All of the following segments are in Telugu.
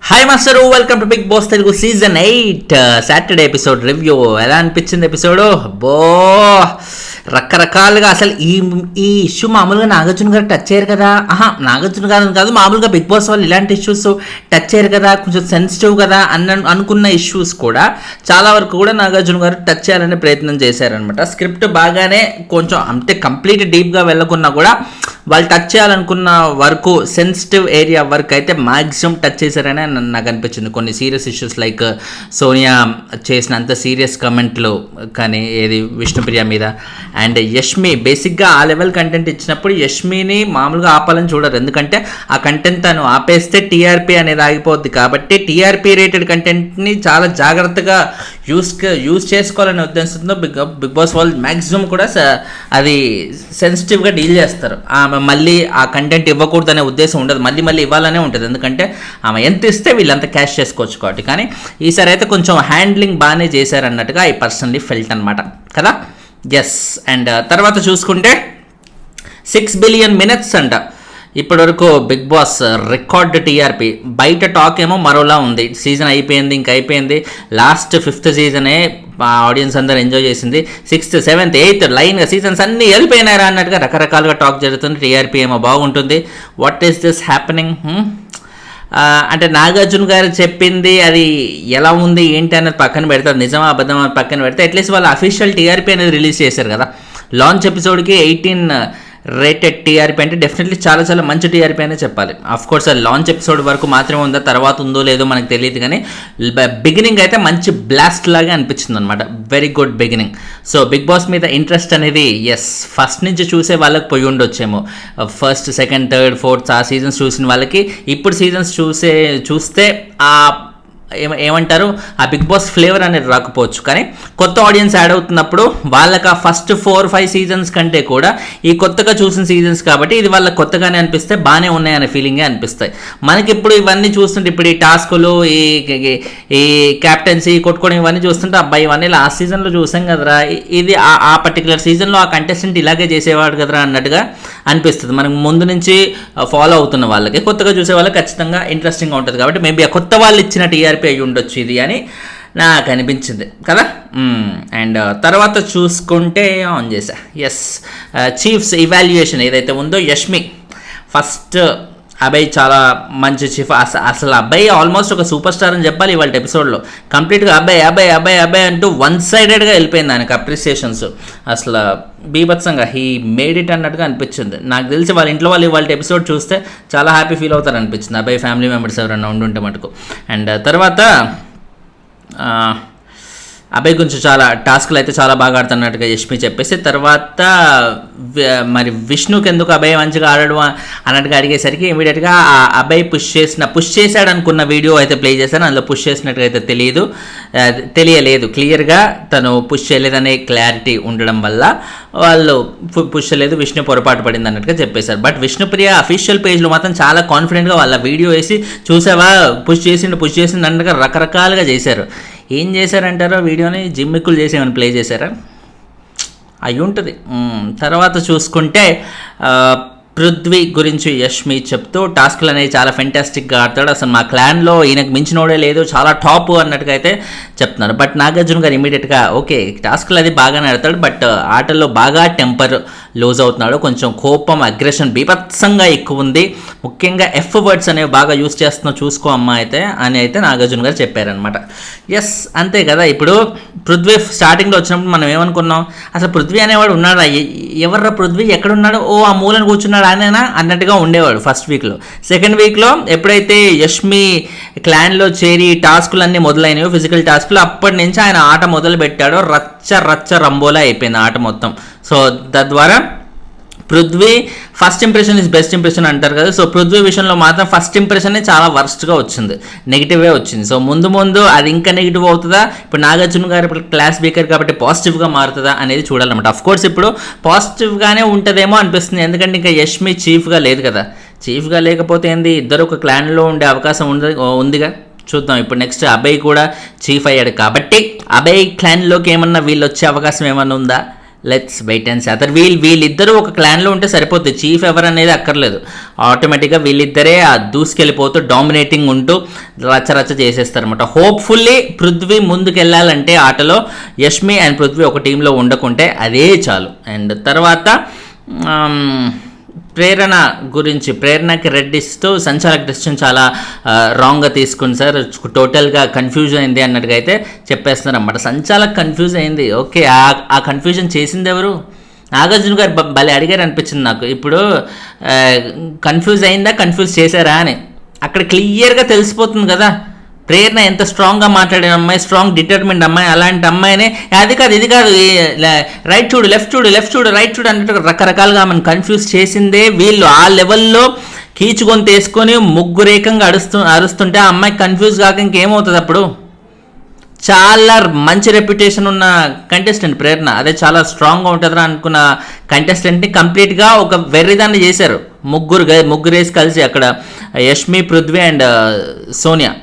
Hi master, welcome to Bigg Boss Telugu season 8 Saturday episode review. ఎలా అనిపించింది ఎపిసోడ్? బో రకరకాలుగా. అసలు ఈ ఇష్యూ మామూలుగా నాగార్జున గారు టచ్ చేయరు కదా. నాగార్జున గారు కాదు, మామూలుగా బిగ్ బాస్ వాళ్ళు ఇలాంటి ఇష్యూస్ టచ్ చేయరు కదా, కొంచెం సెన్సిటివ్ కదా అనుకున్న ఇష్యూస్ కూడా చాలా వరకు కూడా నాగార్జున గారు టచ్ చేయాలనే ప్రయత్నం చేశారనమాట. స్క్రిప్ట్ బాగానే కొంచెం అంతే కంప్లీట్ డీప్గా వెళ్ళకున్నా కూడా వాళ్ళు టచ్ చేయాలనుకున్న వరకు సెన్సిటివ్ ఏరియా వరకు అయితే మ్యాక్సిమం టచ్ చేశారని నాకు అనిపించింది. కొన్ని సీరియస్ ఇష్యూస్ లైక్ సోనియా చేసినంత సీరియస్ కమెంట్లు కానీ, ఏది విష్ణుప్రియ మీద అండ్ యష్మి, బేసిక్గా ఆ లెవెల్ కంటెంట్ ఇచ్చినప్పుడు యష్మిని మామూలుగా ఆపాలని చూడరు. ఎందుకంటే ఆ కంటెంట్ తను ఆపేస్తే టీఆర్పీ అనేది ఆగిపోద్ది. కాబట్టి టీఆర్పీ రేటెడ్ కంటెంట్ని చాలా జాగ్రత్తగా యూజ్ చేసుకోవాలనే ఉద్దేశంతో బిగ్ బాస్ వాళ్ళు మ్యాక్సిమం కూడా అది సెన్సిటివ్గా డీల్ చేస్తారు. ఆమె మళ్ళీ ఆ కంటెంట్ ఇవ్వకూడదనే ఉద్దేశం ఉండదు, మళ్ళీ ఇవ్వాలనే ఉంటుంది. ఎందుకంటే ఆమె ఎంత ఇస్తే వీళ్ళంతా క్యాష్ చేసుకోవచ్చు కాబట్టి. కానీ ఈసారి అయితే కొంచెం హ్యాండ్లింగ్ బాగానే చేశారన్నట్టుగా ఐ పర్సనలీ ఫెల్ట్ అనమాట కదా. ఎస్. అండ్ తర్వాత చూసుకుంటే 6 బిలియన్ మినిట్స్ అంట ఇప్పటివరకు బిగ్ బాస్ రికార్డ్ టీఆర్పీ. బయట టాక్ ఏమో మరోలా ఉంది. సీజన్ అయిపోయింది, ఇంక అయిపోయింది, లాస్ట్ 5th సీజనే ఆడియన్స్ అందరూ ఎంజాయ్ చేసింది, 6th, 7th, 8th లైన్గా సీజన్స్ అన్నీ వెళ్ళిపోయినారా అన్నట్టుగా రకరకాలుగా టాక్ జరుగుతుంది. టీఆర్పీ ఏమో బాగుంటుంది. What is this happening? అంటే నాగార్జున గారు చెప్పింది అది ఎలా ఉంది ఏంటి అనేది పక్కన పెడతారు, నిజమా అబద్ధం అని పక్కన పెడితే అట్లీస్ట్ వాళ్ళు అఫీషియల్ టీఆర్పీ అనేది రిలీజ్ చేశారు కదా. లాంచ్ ఎపిసోడ్కి 18 రేటెడ్ టీఆర్పీ అంటే డెఫినెట్లీ చాలా చాలా మంచి టీఆర్పీ అనే చెప్పాలి. ఆఫ్ కోర్స్ అది లాంచ్ ఎపిసోడ్ వరకు మాత్రమే ఉందా, తర్వాత ఉందో లేదో మనకు తెలియదు. కానీ బిగినింగ్ అయితే మంచి బ్లాస్ట్ లాగా అనిపించింది అనమాట. Very good beginning. So Bigg Boss మీద ఇంట్రెస్ట్ అనేది ఫస్ట్ నుంచి చూసే వాళ్ళకి పోయి ఉండొచ్చేమో. 1st, 2nd, 3rd, 4th ఆ సీజన్స్ చూసిన వాళ్ళకి ఇప్పుడు సీజన్స్ చూస్తే ఆ ఏమంటారు ఆ బిగ్ బాస్ ఫ్లేవర్ అనేది రాకపోవచ్చు. కానీ కొత్త ఆడియన్స్ యాడ్ అవుతున్నప్పుడు వాళ్ళకి ఆ ఫస్ట్ 4-5 సీజన్స్ కంటే కూడా ఈ కొత్తగా చూసిన సీజన్స్ కాబట్టి ఇది వాళ్ళకి కొత్తగానే అనిపిస్తే బాగానే ఉన్నాయనే ఫీలింగే అనిపిస్తాయి. మనకి ఇప్పుడు ఇవన్నీ చూస్తుంటే, ఇప్పుడు ఈ టాస్కులు, ఈ క్యాప్టెన్సీ కొట్టుకోవడం ఇవన్నీ చూస్తుంటే అబ్బాయి ఇవన్నీ లాస్ట్ సీజన్లో చూసాం కదరా, ఇది ఆ పర్టికులర్ సీజన్లో ఆ కంటెస్టెంట్ ఇలాగే చేసేవాడు కదరా అన్నట్టుగా అనిపిస్తుంది. మనకు ముందు నుంచి ఫాలో అవుతున్న వాళ్ళకి, కొత్తగా చూసే వాళ్ళకి ఖచ్చితంగా ఇంట్రెస్టింగ్గా ఉంటుంది. కాబట్టి మేబీ ఆ కొత్త వాళ్ళు ఇచ్చిన టీఆర్పీ అయి ఉండొచ్చు ఇది అని నాకు అనిపించింది కదా. అండ్ తర్వాత చూసుకుంటే ఆన్ చేసా. చీఫ్స్ ఇవాల్యుయేషన్ ఏదైతే ఉందో, యష్మి ఫస్ట్ అబ్బాయి చాలా మంచి చీఫ్. అసలు అబ్బాయి ఆల్మోస్ట్ ఒక సూపర్ స్టార్ అని చెప్పాలి ఇవాళ ఎపిసోడ్లో. కంప్లీట్గా అబ్బాయి అంటూ 1-sidedగా వెళ్ళిపోయింది ఆయనకు అప్రిసియేషన్స్. అసలు బీభత్సంగా హీ మేడ్ ఇట్ అన్నట్టుగా అనిపించింది. నాకు తెలిసి వాళ్ళ ఇంట్లో వాళ్ళు ఇవాళ ఎపిసోడ్ చూస్తే చాలా హ్యాపీ ఫీల్ అవుతారు అనిపించింది, అబ్బాయి ఫ్యామిలీ మెంబర్స్ ఎవరన్నా ఉండుంటే మటుకు. అండ్ తర్వాత అబ్బాయి గురించి చాలా టాస్క్లు అయితే చాలా బాగా ఆడుతున్నట్టుగా యష్మి చెప్పేసి, తర్వాత మరి విష్ణుకి ఎందుకు అబ్బాయి మంచిగా ఆడడం అన్నట్టుగా అడిగేసరికి ఇమీడియట్గా ఆ అబ్బాయి పుష్ చేశాడు అనుకున్న వీడియో అయితే ప్లే చేశాను. అందులో పుష్ చేసినట్టుగా అయితే తెలియలేదు. క్లియర్గా తను పుష్ చేయలేదనే క్లారిటీ ఉండడం వల్ల వాళ్ళు పుష్ చేయలేదు, విష్ణు పొరపాటు పడింది అన్నట్టుగా చెప్పేశారు. బట్ విష్ణుప్రియ అఫీషియల్ పేజ్లో మాత్రం చాలా కాన్ఫిడెంట్గా వాళ్ళ వీడియో వేసి, చూసావా పుష్ చేసిండు అన్నట్టుగా రకరకాలుగా చేశారు. ఏం చేశారంటారో వీడియోని జిమ్మిక్కులు చేసి ఏమైనా ప్లే చేశారా? అయి ఉంటుంది. తర్వాత చూసుకుంటే పృథ్వీ గురించి యష్మి చెప్తూ టాస్క్లు అనేవి చాలా ఫెంటాస్టిక్గా ఆడతాడు, అసలు మా క్లాన్లో ఈయనకు మించినోడే లేదు, చాలా టాప్ అన్నట్టుగా అయితే చెప్తున్నారు. బట్ నాగార్జున గారు ఇమీడియట్గా ఓకే టాస్క్లు అది బాగానే ఆడతాడు, బట్ ఆటల్లో బాగా టెంపర్ లూజ్ అవుతున్నాడు, కొంచెం కోపం అగ్రెషన్ బీభత్సంగా ఎక్కువ ఉంది, ముఖ్యంగా ఎఫ్ వర్డ్స్ అనేవి బాగా యూస్ చేస్తున్నావు చూసుకో అమ్మా అయితే అని అయితే నాగార్జున గారు చెప్పారనమాట. అంతే కదా. ఇప్పుడు పృథ్వీ స్టార్టింగ్లో వచ్చినప్పుడు మనం ఏమనుకున్నాం, అసలు పృథ్వీ అనేవాడు ఉన్నాడా, ఎవర్రా పృథ్వీ ఎక్కడున్నాడు, ఓ ఆ మూలను కూర్చున్నాడు ఆయననా అన్నట్టుగా ఉండేవాడు ఫస్ట్ వీక్లో. సెకండ్ వీక్లో ఎప్పుడైతే యష్మి క్లాన్లో చేరి టాస్కులన్నీ మొదలైనవి, ఫిజికల్ టాస్కులు, అప్పటి నుంచి ఆయన ఆట మొదలు పెట్టాడో రచ్చ రంబోలా అయిపోయింది ఆట మొత్తం. సో తద్వారా Prithvi first impression is best impression అంటారు కదా. సో పృథ్వీ విషయంలో మాత్రం ఫస్ట్ ఇంప్రెషనే చాలా వర్స్ట్గా వచ్చింది, నెగిటివే వచ్చింది. సో ముందు అది ఇంకా నెగిటివ్ అవుతుందా, ఇప్పుడు నాగార్జున గారు ఇప్పుడు క్లాస్ స్పీకర్ కాబట్టి పాజిటివ్గా మారుతుందా అనేది చూడాలన్నమాట. అఫ్ కోర్స్ ఇప్పుడు పాజిటివ్గానే ఉంటుందేమో అనిపిస్తుంది, ఎందుకంటే ఇంకా యష్మి చీఫ్గా లేదు కదా. చీఫ్గా లేకపోతే ఏంది, ఇద్దరు ఒక క్లాన్లో ఉండే అవకాశం ఉందిగా. చూద్దాం. ఇప్పుడు నెక్స్ట్ అభయ్ కూడా చీఫ్ అయ్యాడు కాబట్టి అభయ్ క్లాన్లోకి ఏమన్నా వీళ్ళు వచ్చే అవకాశం ఏమన్నా ఉందా లెట్స్ వెయిట్ అండ్ సీ. అతను వీళ్ళిద్దరూ ఒక క్లాన్లో ఉంటే సరిపోతుంది, చీఫ్ ఎవరు అనేది అక్కర్లేదు. ఆటోమేటిక్గా వీళ్ళిద్దరే దూసుకెళ్ళిపోతూ డామినేటింగ్ ఉంటూ రచ్చరచ్చ చేసేస్తారు అనమాట. హోప్ఫుల్లీ పృథ్వీ ముందుకెళ్ళాలంటే ఆటలో యష్మి అండ్ పృథ్వీ ఒక టీంలో ఉండకుంటే అదే చాలు. అండ్ తర్వాత ప్రేరణ గురించి, ప్రేరణకి రెడ్ ఇస్తూ సంచాలక డెసిషన్ చాలా రాంగ్గా తీసుకుంది సార్, టోటల్గా కన్ఫ్యూజ్ అయింది అన్నట్టుగా అయితే చెప్పేస్తున్నారు అన్నమాట. సంచాలక్ కన్ఫ్యూజ్ అయింది, ఓకే. ఆ కన్ఫ్యూజన్ చేసింది ఎవరు? నాగార్జున గారు భలే అడిగారు అనిపించింది నాకు. ఇప్పుడు కన్ఫ్యూజ్ అయిందా, కన్ఫ్యూజ్ చేశారా అని అక్కడ క్లియర్గా తెలిసిపోతుంది కదా. ప్రేరణ ఎంత స్ట్రాంగ్గా మాట్లాడే అమ్మాయి, స్ట్రాంగ్ డిటర్మిన్డ్ అమ్మాయి, అలాంటి అమ్మాయినే అది కాదు ఇది కాదు, రైట్ చూడు, లెఫ్ట్ చూడు, లెఫ్ట్ చూడు, రైట్ చూడు అన్నట్టు రకరకాలుగా ఆమెను కన్ఫ్యూజ్ చేసిందే వీళ్ళు. ఆ లెవెల్లో కీచుకొని తీసుకొని ముగ్గురేకంగా అరుస్తుంటే ఆ అమ్మాయి కన్ఫ్యూజ్ కాక ఇంకేమవుతుంది అప్పుడు? చాలా మంచి రెప్యుటేషన్ ఉన్న కంటెస్టెంట్ ప్రేరణ, అదే చాలా స్ట్రాంగ్గా ఉంటుందని అనుకున్న కంటెస్టెంట్ని కంప్లీట్గా ఒక వెర్రిదాన్ని చేశారు. ముగ్గురేసి కలిసి అక్కడ యష్మి, పృథ్వీ అండ్ సోనియా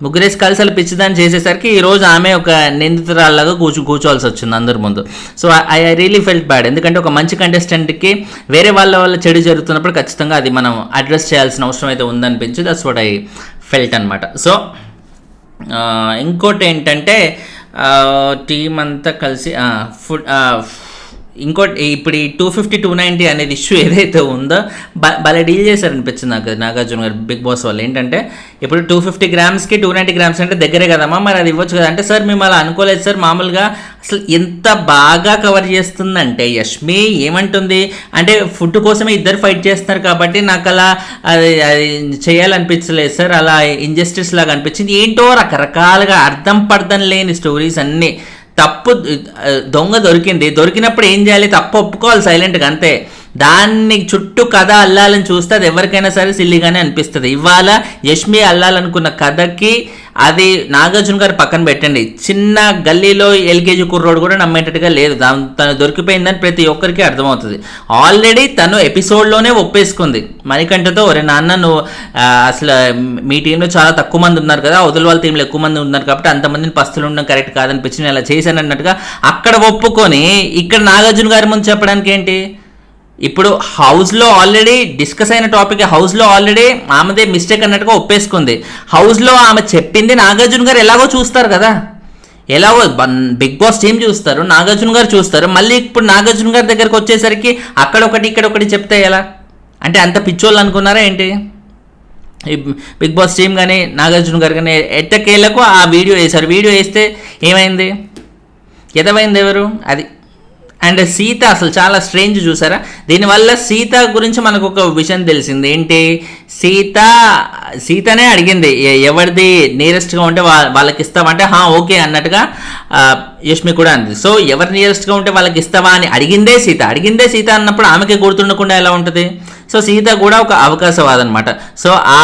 ముగ్గురేసి కలిసి అలా పిచ్చిదాన్ని చేసేసరికి ఈరోజు ఆమె ఒక నిందితురాల్లాగా కూర్చోవాల్సి వచ్చింది అందరి ముందు. So I really felt bad. ఎందుకంటే ఒక మంచి కంటెస్టెంట్కి వేరే వాళ్ళ చెడు జరుగుతున్నప్పుడు ఖచ్చితంగా అది మనం అడ్రస్ చేయాల్సిన అవసరం అయితే ఉందనిపించి దట్స్ వాట్ ఐ ఫెల్ట్ అనమాట. సో ఇంకోటి ఏంటంటే టీం అంతా కలిసి ఇంకోటి ఇప్పుడు ఈ 250, 290 అనేది ఇష్యూ ఏదైతే ఉందో భలే డీల్ చేశారనిపించింది నాకు నాగార్జున గారు బిగ్ బాస్ వాళ్ళు. ఏంటంటే ఇప్పుడు 250 గ్రామ్స్కి 290 గ్రామ్స్ అంటే దగ్గరే కదమ్మా, మరి అది ఇవ్వచ్చు కదా అంటే, సార్ మేము అలా అనుకోలేదు సార్, మామూలుగా అసలు ఎంత బాగా కవర్ చేస్తుందంటే యష్మి ఏమంటుంది అంటే ఫుడ్ కోసమే ఇద్దరు ఫైట్ చేస్తున్నారు కాబట్టి నాకు అలా అది చేయాలనిపించలేదు సార్, అలా ఇంజస్టిస్ లాగా అనిపించింది. ఏంటో రకరకాలుగా అర్థం లేని స్టోరీస్ అన్నీ. తప్పు దొరికినప్పుడు ఏం చేయాలి, తప్పు ఒప్పుకోవాలి సైలెంట్గా, అంతే. దాన్ని చుట్టూ కథ అల్లాలని చూస్తే అది ఎవరికైనా సరే సిల్లిగానే అనిపిస్తుంది. ఇవాళ యష్మి అల్లాలనుకున్న కథకి అది నాగార్జున గారు పక్కన పెట్టండి, చిన్న గల్లీలో ఎల్కేజీ కుర్రోడు కూడా నమ్మేటట్టుగా లేదు. తను దొరికిపోయిందని ప్రతి ఒక్కరికి అర్థమవుతుంది. ఆల్రెడీ తను ఎపిసోడ్లోనే ఒప్పేసుకుంది మణికంఠతో, ఒరే నాన్న నువ్వు అసలు మీ టీంలో చాలా తక్కువ మంది ఉన్నారు కదా, అవతల వాళ్ళ టీంలో ఎక్కువ మంది ఉన్నారు కాబట్టి అంతమందిని పస్తులు ఉండడం కరెక్ట్ కాదనిపించి నేను అలా చేశాను అన్నట్టుగా అక్కడ ఒప్పుకొని ఇక్కడ నాగార్జున గారి ముందు చెప్పడానికి ఏంటి? ఇప్పుడు హౌస్లో ఆల్రెడీ డిస్కస్ అయిన టాపిక్, హౌస్లో ఆల్రెడీ ఆమెదే మిస్టేక్ అన్నట్టుగా ఒప్పేసుకుంది. హౌస్లో ఆమె చెప్పింది నాగార్జున గారు ఎలాగో చూస్తారు కదా, ఎలాగో బిగ్ బాస్ టీం చూస్తారు, నాగార్జున గారు చూస్తారు. మళ్ళీ ఇప్పుడు నాగార్జున గారి దగ్గరకు వచ్చేసరికి అక్కడొకటి ఇక్కడొకటి చెప్తే ఎలా అంటే అంత పిచ్చోళ్ళు అనుకున్నారా ఏంటి? బిగ్ బాస్ టీం కానీ నాగార్జున గారు కానీ ఎట్టకేళ్లకు ఆ వీడియో వేశారు. వీడియో వేస్తే ఏమైంది, ఎదవైంది ఎవరు? అది. అండ్ సీత అసలు చాలా స్ట్రేంజ్ చూసారా. దీనివల్ల సీత గురించి మనకు ఒక విషయం తెలిసింది. ఏంటి, సీతనే అడిగింది ఎవరిది నియరెస్ట్గా ఉంటే వాళ్ళకి ఇస్తామంటే ఓకే అన్నట్టుగా యష్మి కూడా అంది. సో ఎవరు నియరెస్ట్గా ఉంటే వాళ్ళకి ఇస్తావా అని అడిగిందే సీత అన్నప్పుడు ఆమెకి గుర్తుండకుండా ఎలా ఉంటుంది? సో సీత కూడా ఒక అవకాశవాదం అనమాట. సో ఆ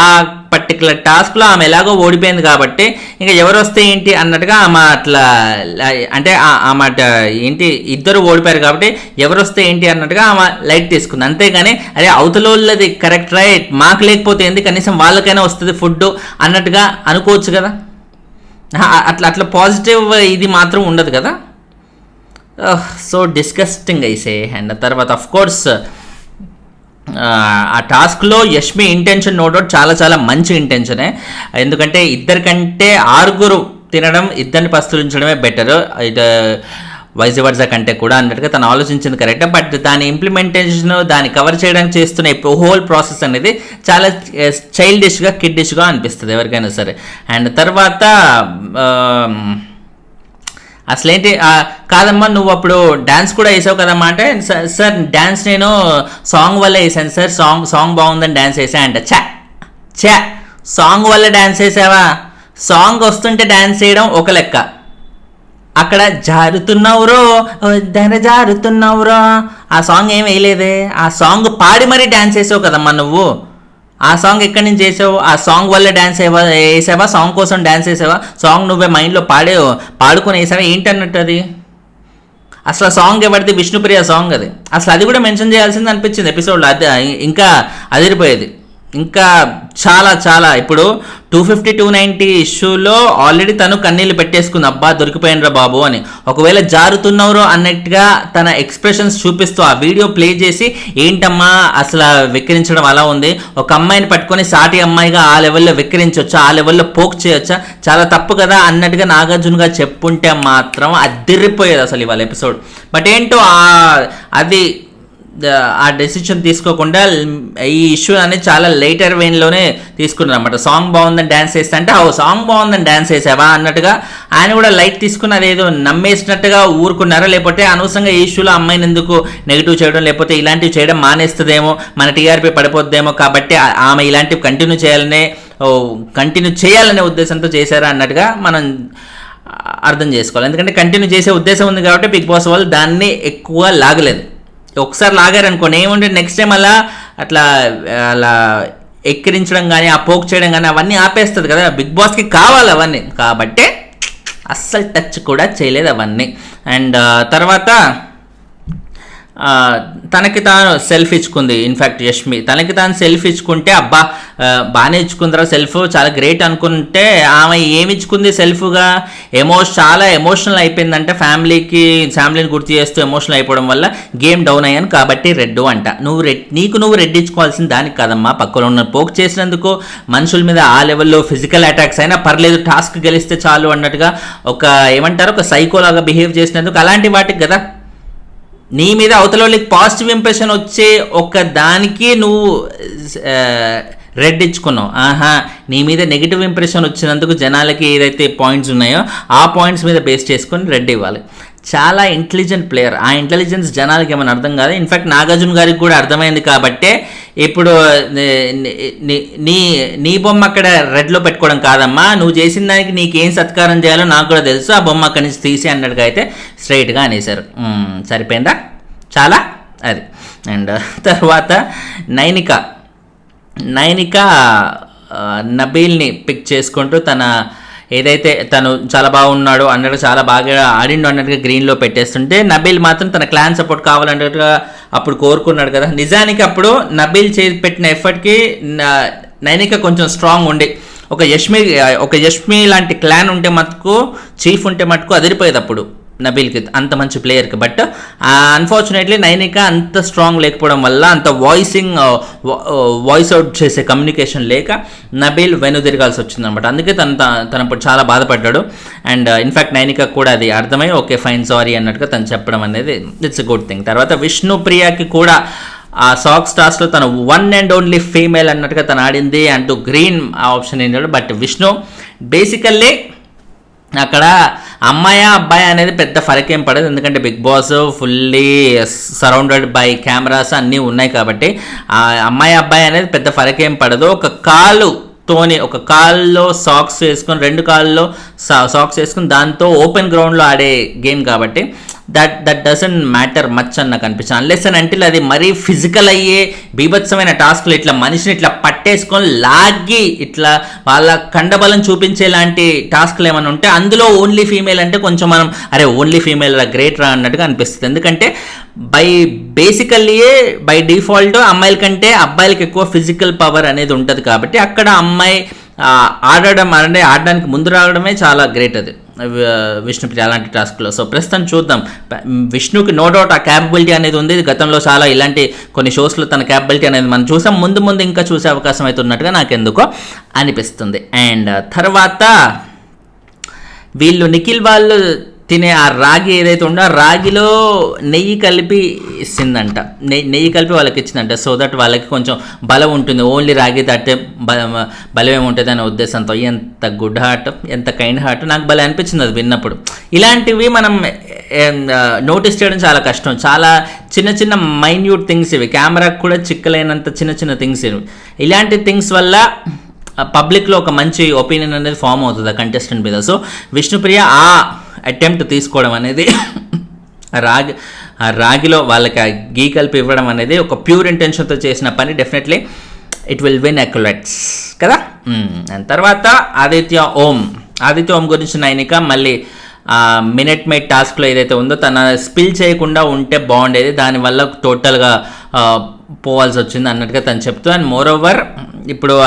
పర్టికులర్ టాస్క్లో ఆమె ఎలాగో ఓడిపోయింది కాబట్టి ఇంకా ఎవరు వస్తే ఏంటి అన్నట్టుగా ఆమె అట్లా అంటే ఆమె ఏంటి ఇద్దరు ఓడిపోయారు కాబట్టి ఎవరు వస్తే ఏంటి అన్నట్టుగా ఆమె లైట్ తీసుకుంది. అంతేగాని అదే అవతలది కరెక్ట్ రైట్ మాకు లేకపోతే ఏంది, కనీసం వాళ్ళకైనా వస్తుంది ఫుడ్ అన్నట్టుగా అనుకోవచ్చు కదా. అట్లా పాజిటివ్ ఇది మాత్రం ఉండదు కదా. సో డిస్కస్టింగ్ అయితే. అండ్ తర్వాత అఫ్ కోర్స్ ఆ టాస్క్లో యష్మి ఇంటెన్షన్ నో డౌట్ చాలా చాలా మంచి ఇంటెన్షనే. ఎందుకంటే ఇద్దరికంటే 6 తినడం, ఇద్దరిని పస్తులుంచడమే బెటర్ ఇది వైజ్ వర్జా కంటే కూడా అన్నట్టుగా తను ఆలోచించింది కరెక్ట్. బట్ దాని ఇంప్లిమెంటేషన్, దాన్ని కవర్ చేయడానికి చేస్తున్న హోల్ ప్రాసెస్ అనేది చాలా చైల్డిష్గా, కిడ్డిష్గా అనిపిస్తుంది ఎవరికైనా సరే. అండ్ తర్వాత అసలేంటి కాదమ్మా నువ్వు అప్పుడు డ్యాన్స్ కూడా వేసావు కదమ్మా అంటే, సార్ డ్యాన్స్ నేను సాంగ్ వల్ల వేసాను సార్, సాంగ్ బాగుందని డ్యాన్స్ వేసా అంట. చా సాంగ్ వల్ల డ్యాన్స్ వేసావా? సాంగ్ వస్తుంటే డ్యాన్స్ చేయడం ఒక లెక్క, అక్కడ జారుతున్నావురో జారుతున్నావురో ఆ సాంగ్ ఏం వేయలేదే, ఆ సాంగ్ పాడి మరీ డ్యాన్స్ వేసావు కదమ్మా నువ్వు. ఆ సాంగ్ ఎక్కడి నుంచి వేసావు? ఆ సాంగ్ వల్ల డ్యాన్స్ వేసావా? సాంగ్ కోసం డ్యాన్స్ వేసావా? సాంగ్ నువ్వే మైండ్లో పాడుకొని వేసావా ఏంటన్నట్టు అది? అసలు ఆ సాంగ్ ఎవరిది? విష్ణుప్రియ సాంగ్ అది. అసలు అది కూడా మెన్షన్ చేయాల్సింది అనిపించింది ఎపిసోడ్లో, అది ఇంకా అదిరిపోయేది. ఇంకా చాలా చాలా ఇప్పుడు 250 290 ఇష్యూలో ఆల్రెడీ తను కన్నీళ్ళు పెట్టేసుకుంది, అబ్బా దొరికిపోయినరా బాబు అని. ఒకవేళ జారుతున్నవరు అన్నట్టుగా తన ఎక్స్ప్రెషన్స్ చూపిస్తూ ఆ వీడియో ప్లే చేసి ఏంటమ్మా అసలు వెక్కిరించడం అలా ఉంది, ఒక అమ్మాయిని పట్టుకొని సాటి అమ్మాయిగా ఆ లెవెల్లో వెక్కిరించవచ్చా, ఆ లెవెల్లో పోక్ చేయొచ్చా, చాలా తప్పు కదా అన్నట్టుగా నాగార్జునగా చెప్పుంటే మాత్రం అదిరిపోయేది అసలు ఇవాళ ఎపిసోడ్. బట్ ఏంటో అది ఆ డెసిషన్ తీసుకోకుండా ఈ ఇష్యూ అనేది చాలా లేటర్ వెయిన్లోనే తీసుకున్నారు అనమాట. సాంగ్ బాగుందని డ్యాన్స్ చేస్తా అంటే సాంగ్ బాగుందని డ్యాన్స్ చేసావా అన్నట్టుగా ఆయన కూడా లైట్ తీసుకుని అదేదో నమ్మేసినట్టుగా ఊరుకున్నారా, లేకపోతే అనవసరంగా ఈ ఇష్యూలో అమ్మాయిని ఎందుకు నెగిటివ్ చేయడం, లేకపోతే ఇలాంటివి చేయడం మానేస్తుందేమో, మన టీఆర్పీ పడిపోద్దేమో కాబట్టి ఆమె ఇలాంటివి కంటిన్యూ చేయాలనే ఉద్దేశంతో చేశారా అన్నట్టుగా మనం అర్థం చేసుకోవాలి. ఎందుకంటే కంటిన్యూ చేసే ఉద్దేశం ఉంది కాబట్టి బిగ్ బాస్ వాళ్ళు దాన్ని ఎక్కువ లాగలేదు. ఒకసారి లాగారనుకోండి ఏముంటే నెక్స్ట్ టైం అలా ఎక్కిరించడం కానీ ఆ పోక్ చేయడం కానీ అవన్నీ ఆపేస్తుంది కదా, బిగ్ బాస్కి కావాలి అవన్నీ, కాబట్టి అస్సలు టచ్ కూడా చేయలేదు అవన్నీ. అండ్ తర్వాత తనకి తాను సెల్ఫ్ ఇచ్చుకుంది. ఇన్ఫ్యాక్ట్ యష్మి తనకి తాను సెల్ఫ్ ఇచ్చుకుంటే అబ్బా బాగానే ఇచ్చుకుందరా సెల్ఫ్, చాలా గ్రేట్ అనుకుంటే ఆమె ఏమి ఇచ్చుకుంది సెల్ఫ్గా, చాలా ఎమోషనల్ అయిపోయిందంటే ఫ్యామిలీని గుర్తు చేస్తూ ఎమోషనల్ అయిపోవడం వల్ల గేమ్ డౌన్ అయ్యాను కాబట్టి రెడ్ అంట. నువ్వు రెడ్ ఇచ్చుకోవాల్సిన దానికి కాదమ్మా, పక్కన ఉన్న పోక్ చేసినందుకు మనుషుల మీద ఆ లెవెల్లో ఫిజికల్ అటాక్స్ అయినా పర్లేదు, టాస్క్ గెలిస్తే చాలు అన్నట్టుగా ఒక సైకోలాగా బిహేవ్ చేసినందుకు అలాంటి వాటికి కదా నీ మీద అవతల వాళ్ళకి పాజిటివ్ ఇంప్రెషన్ వచ్చే ఒక దానికి నువ్వు రెడ్ ఇచ్చుకున్నావు. నీ మీద నెగిటివ్ ఇంప్రెషన్ వచ్చినందుకు జనాలకి ఏదైతే పాయింట్స్ ఉన్నాయో ఆ పాయింట్స్ మీద బేస్ చేసుకొని రెడ్ ఇవ్వాలి. చాలా ఇంటెలిజెంట్ ప్లేయర్, ఆ ఇంటెలిజెన్స్ జనాలకి ఏమైనా అర్థం కాదు. ఇన్ఫ్యాక్ట్ నాగార్జున గారికి కూడా అర్థమైంది కాబట్టే ఇప్పుడు నీ బొమ్మ అక్కడ రెడ్లో పెట్టుకోవడం కాదమ్మా, నువ్వు చేసిన దానికి నీకేం సత్కారం చేయాలో నాకు కూడా తెలుసు, ఆ బొమ్మ అక్కడి నుంచి తీసి అన్నట్టుగా అయితే స్ట్రైట్గా అనేసారు. సరిపోయిందా చాలా అది. అండ్ తర్వాత నైనిక నబీల్ని పిక్ చేసుకుంటూ ఏదైతే తను చాలా బాగున్నాడు అన్నట్టు, చాలా బాగా ఆడిండు అన్నట్టుగా గ్రీన్లో పెట్టేస్తుంటే నబీల్ మాత్రం తన క్లాన్ సపోర్ట్ కావాలన్నట్టుగా అప్పుడు కోరుకున్నాడు కదా. నిజానికి అప్పుడు నబీల్ పెట్టిన ఎఫర్ట్కి నైనిక కొంచెం స్ట్రాంగ్ ఉండి ఒక యష్మి లాంటి క్లాన్ ఉంటే మటుకు, చీఫ్ ఉంటే మటుకు అదిరిపోయేది అప్పుడు నబీల్కి, అంత మంచి ప్లేయర్కి. బట్ అన్ఫార్చునేట్లీ నైనిక అంత స్ట్రాంగ్ లేకపోవడం వల్ల, అంత వాయిస్ అవుట్ చేసే కమ్యూనికేషన్ లేక నబీల్ వెనుదిరగాల్సి వచ్చింది అనమాట. అందుకే తనప్పుడు చాలా బాధపడ్డాడు. అండ్ ఇన్ఫ్యాక్ట్ నైనిక కూడా అది అర్థమై ఓకే ఫైన్ సారీ అన్నట్టుగా తను చెప్పడం అనేది ఇట్స్ ఎ గుడ్ థింగ్. తర్వాత విష్ణుప్రియకి కూడా ఆ సాక్స్ టాస్క్లో తను వన్ అండ్ ఓన్లీ ఫీమేల్ అన్నట్టుగా తను ఆడింది అంటూ గ్రీన్ ఆప్షన్ ఏంటాడు. బట్ విష్ణు బేసికల్లీ అక్కడ అబ్బాయి అనేది పెద్ద ఫరక్ ఏం పడదు, ఎందుకంటే Bigg Boss fully surrounded by cameras అన్నీ ఉన్నాయి కాబట్టి ఆ అబ్బాయి అనేది పెద్ద ఫరక్ ఏం పడదు. ఒక కాల్లో సాక్స్ వేసుకొని, 2 కాల్లో సాక్స్ వేసుకొని దాంతో ఓపెన్ గ్రౌండ్లో ఆడే గేమ్ కాబట్టి దట్ డజంట్ మ్యాటర్ మచ్ అని నాకు అనిపించింది. అన్లెస్ అండ్ అంటిల్ అది మరీ ఫిజికల్ అయ్యే బీభత్సమైన టాస్క్లు, ఇట్లా మనిషిని ఇట్లా పట్టేసుకొని లాగి ఇట్లా వాళ్ళ కండబలం చూపించేలాంటి టాస్క్లు ఏమైనా ఉంటే అందులో ఓన్లీ ఫీమేల్ అంటే కొంచెం మనం ఓన్లీ ఫీమేల్ గ్రేట్ రా అన్నట్టుగా అనిపిస్తుంది. ఎందుకంటే బై డిఫాల్ట్ అమ్మాయిల కంటే అబ్బాయిలకి ఎక్కువ ఫిజికల్ పవర్ అనేది ఉంటుంది కాబట్టి అక్కడ అమ్మాయి ఆడడానికి ముందు రావడమే చాలా గ్రేట్ అది విష్ణుప్రియ అలాంటి టాస్క్లో. సో ప్రస్తుతం చూద్దాం, విష్ణుకి నో డౌట్ ఆ క్యాపబిలిటీ అనేది ఉంది. గతంలో చాలా ఇలాంటి కొన్ని షోస్లో తన క్యాపబిలిటీ అనేది మనం చూసాం, ముందు ఇంకా చూసే అవకాశం అయితే ఉన్నట్టుగా నాకు ఎందుకో అనిపిస్తుంది. అండ్ తర్వాత నిఖిల్ వాళ్ళు తినే ఆ రాగి ఏదైతే ఉందో ఆ రాగిలో నెయ్యి కలిపి ఇచ్చిందంట, నెయ్యి కలిపి వాళ్ళకి ఇచ్చిందంట. సో దట్ వాళ్ళకి కొంచెం బలం ఉంటుంది. ఓన్లీ రాగి తట్టే బలం ఏముంటుంది అనే ఉద్దేశంతో. ఎంత గుడ్ హార్ట్, ఎంత కైండ్ హార్ట్, నాకు భలే అనిపించింది అది విన్నప్పుడు. ఇలాంటివి మనం నోటీస్ చేయడం చాలా కష్టం. చాలా చిన్న మైన్యూట్ థింగ్స్ ఇవి, కెమెరాకు కూడా చిక్కలేనంత చిన్న థింగ్స్ ఇవి. ఇలాంటి థింగ్స్ వల్ల పబ్లిక్లో ఒక మంచి ఒపీనియన్ అనేది ఫామ్ అవుతుంది ఆ కంటెస్టెంట్ మీద. సో విష్ణుప్రియ ఆ అటెంప్ట్ తీసుకోవడం అనేది రాగిలో వాళ్ళకి ఆ గీ కలిపి ఇవ్వడం అనేది ఒక ప్యూర్ ఇంటెన్షన్తో చేసిన పని. డెఫినెట్లీ ఇట్ విల్ విన్ అక్యులేట్స్ కదా. అండ్ తర్వాత ఆదిత్య ఓం గురించి నైనిక మళ్ళీ మినిట్ మేడ్ టాస్క్లో ఏదైతే ఉందో తన స్పిల్ చేయకుండా ఉంటే బాగుండేది, దానివల్ల టోటల్గా పోవాల్సి వచ్చింది అన్నట్టుగా తను చెప్తూ, అండ్ మోర్ ఓవర్ ఇప్పుడు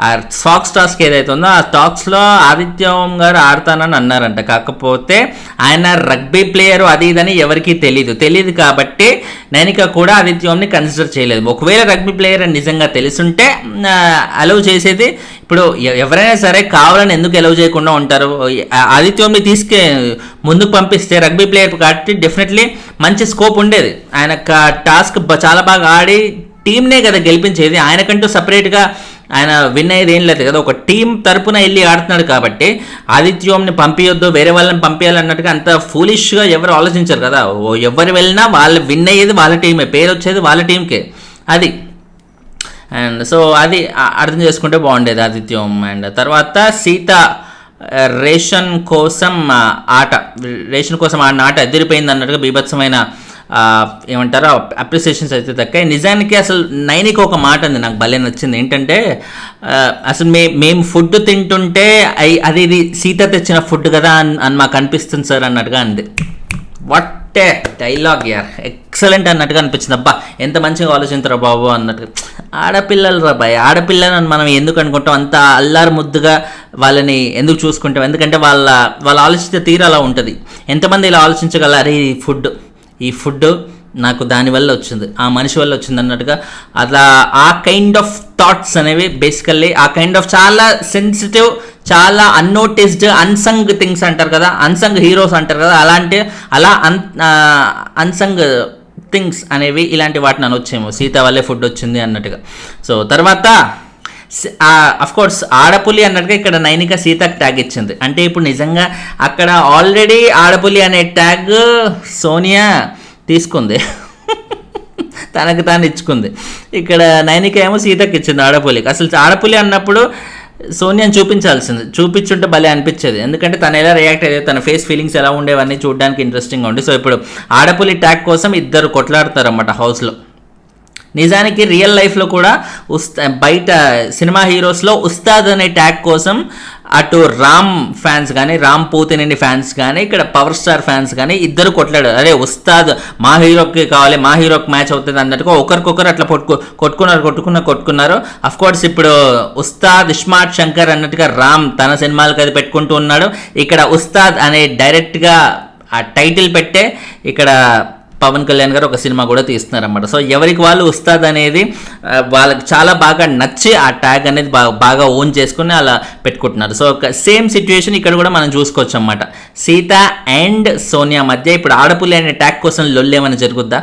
ఆ సాక్స్ టాస్క్ ఏదైతే ఉందో ఆ టాక్స్లో ఆదిత్య ఓం గారు ఆడతానని అన్నారంట. కాకపోతే ఆయన రగ్బీ ప్లేయరు అది ఇదని ఎవరికీ తెలియదు కాబట్టి నైనిక కూడా ఆదిత్య ఓంని కన్సిడర్ చేయలేదు. ఒకవేళ రగ్బీ ప్లేయర్ అని నిజంగా తెలుసుంటే అలౌ చేసేది. ఇప్పుడు ఎవరైనా సరే కావాలని ఎందుకు అలౌ చేయకుండా ఉంటారు? ఆదిత్య ఓంని ముందుకు పంపిస్తే రగ్బీ ప్లేయర్ కాబట్టి డెఫినెట్లీ మంచి స్కోప్ ఉండేది. ఆయన టాస్క్ చాలా బాగా ఆడి టీంనే కదా గెలిపించేది. ఆయనకంటూ సపరేట్గా ఆయన విన్ అయ్యేది ఏం లేదు కదా, ఒక టీం తరపున వెళ్ళి ఆడుతున్నాడు కాబట్టి ఆదిత్యంని పంపించొద్దు, వేరే వాళ్ళని పంపించాలన్నట్టుగా అంత ఫూలిష్గా ఎవరు ఆలోచించారు కదా. ఎవరు వెళ్ళినా వాళ్ళు విన్ అయ్యేది వాళ్ళ టీమే, పేరు వచ్చేది వాళ్ళ టీంకే. అది అండ్ సో అది అర్థం చేసుకుంటే బాగుండేది ఆదిత్యం. అండ్ తర్వాత సీత రేషన్ కోసం ఆడిన ఆట ఎదిరిపోయింది అన్నట్టుగా బీభత్సమైన ఏమంటారో అప్రిసియేషన్స్ అయితే దక్కాయి. నిజానికి అసలు నైనికి ఒక మాట ఉంది నాకు భలే నచ్చింది. ఏంటంటే అసలు మేము ఫుడ్ తింటుంటే అది ఇది సీత తెచ్చిన ఫుడ్ కదా అని మాకు అనిపిస్తుంది సార్ అన్నట్టుగా అంది. వాట్ ఏ డైలాగ్ యార్, ఎక్సలెంట్ అన్నట్టుగా అనిపించింది. అబ్బా ఎంత మంచిగా ఆలోచించారా బాబు అన్నట్టుగా. ఆడపిల్లలు రాబాయ్, ఆడపిల్లని మనం ఎందుకు అనుకుంటాం, అంత అల్లారు ముద్దుగా వాళ్ళని ఎందుకు చూసుకుంటాం? ఎందుకంటే వాళ్ళ ఆలోచించే తీరు అలా ఉంటుంది. ఎంతమంది ఇలా ఆలోచించగలరు, అరే ఈ ఫుడ్ నాకు దానివల్ల వచ్చింది, ఆ మనిషి వల్ల వచ్చింది అన్నట్టుగా. అలా ఆ కైండ్ ఆఫ్ థాట్స్ అనేవి బేసికల్లీ ఆ కైండ్ ఆఫ్ చాలా సెన్సిటివ్, చాలా అన్నోటిస్డ్, అన్సంగ్ థింగ్స్ అంటారు కదా, అన్సంగ్ హీరోస్ అంటారు కదా, అలా అన్సంగ్ థింగ్స్ అనేవి ఇలాంటి వాటిని అనొచ్చేమో. సీత వల్లే ఫుడ్ వచ్చింది అన్నట్టుగా. సో తర్వాత అఫ్కోర్స్ ఆడపులి అన్నట్టుగా ఇక్కడ నైనిక సీతకు ట్యాగ్ ఇచ్చింది. అంటే ఇప్పుడు నిజంగా అక్కడ ఆల్రెడీ ఆడపులి అనే ట్యాగ్ సోనియా తీసుకుంది, తనకు తాను ఇచ్చుకుంది. ఇక్కడ నైనిక ఏమో సీతకి ఇచ్చింది ఆడపులికి. అసలు ఆడపులి అన్నప్పుడు సోనియాని చూపించుంటే భలే అనిపించేది. ఎందుకంటే తను ఎలా రియాక్ట్ అయ్యేది, తన ఫేస్ ఫీలింగ్స్ ఎలా ఉండేవన్నీ చూడడానికి ఇంట్రెస్టింగ్గా ఉంది. సో ఇప్పుడు ఆడపులి ట్యాగ్ కోసం ఇద్దరు కొట్లాడతారు అన్నమాట హౌస్లో. నిజానికి రియల్ లైఫ్లో కూడా బయట సినిమా హీరోస్లో ఉస్తాద్ అనే ట్యాగ్ కోసం అటు రామ్ ఫ్యాన్స్ కానీ, రామ్ పోతినేని ఫ్యాన్స్ కానీ, ఇక్కడ పవర్ స్టార్ ఫ్యాన్స్ కానీ ఇద్దరు కొట్లాడారు. అరే ఉస్తాద్ మా హీరోకి కావాలి, మా హీరోకి మ్యాచ్ అవుతుంది అన్నట్టుగా ఒకరికొకరు అట్లా కొట్టుకున్నారు. అఫ్కోర్స్ ఇప్పుడు ఉస్తాద్ ఇస్మార్ట్ శంకర్ అన్నట్టుగా రామ్ తన సినిమాలకు అది పెట్టుకుంటూ ఉన్నాడు. ఇక్కడ ఉస్తాద్ అనే డైరెక్ట్గా ఆ టైటిల్ పెట్టే ఇక్కడ పవన్ కళ్యాణ్ గారు ఒక సినిమా కూడా తీస్తున్నారన్నమాట. సో ఎవరికి వాళ్ళు ఉస్తాద్ అనేది వాళ్ళకి చాలా బాగా నచ్చి ఆ ట్యాగ్ అనేది బాగా ఓన్ చేసుకుని అలా పెట్టుకుంటున్నారు. సో సేమ్ సిచ్యువేషన్ ఇక్కడ కూడా మనం చూసుకోవచ్చు అన్నమాట. సీత అండ్ సోనియా మధ్య ఇప్పుడు ఆడపులి అనే ట్యాగ్ కోసం లొల్లేమని జరుగుద్దా,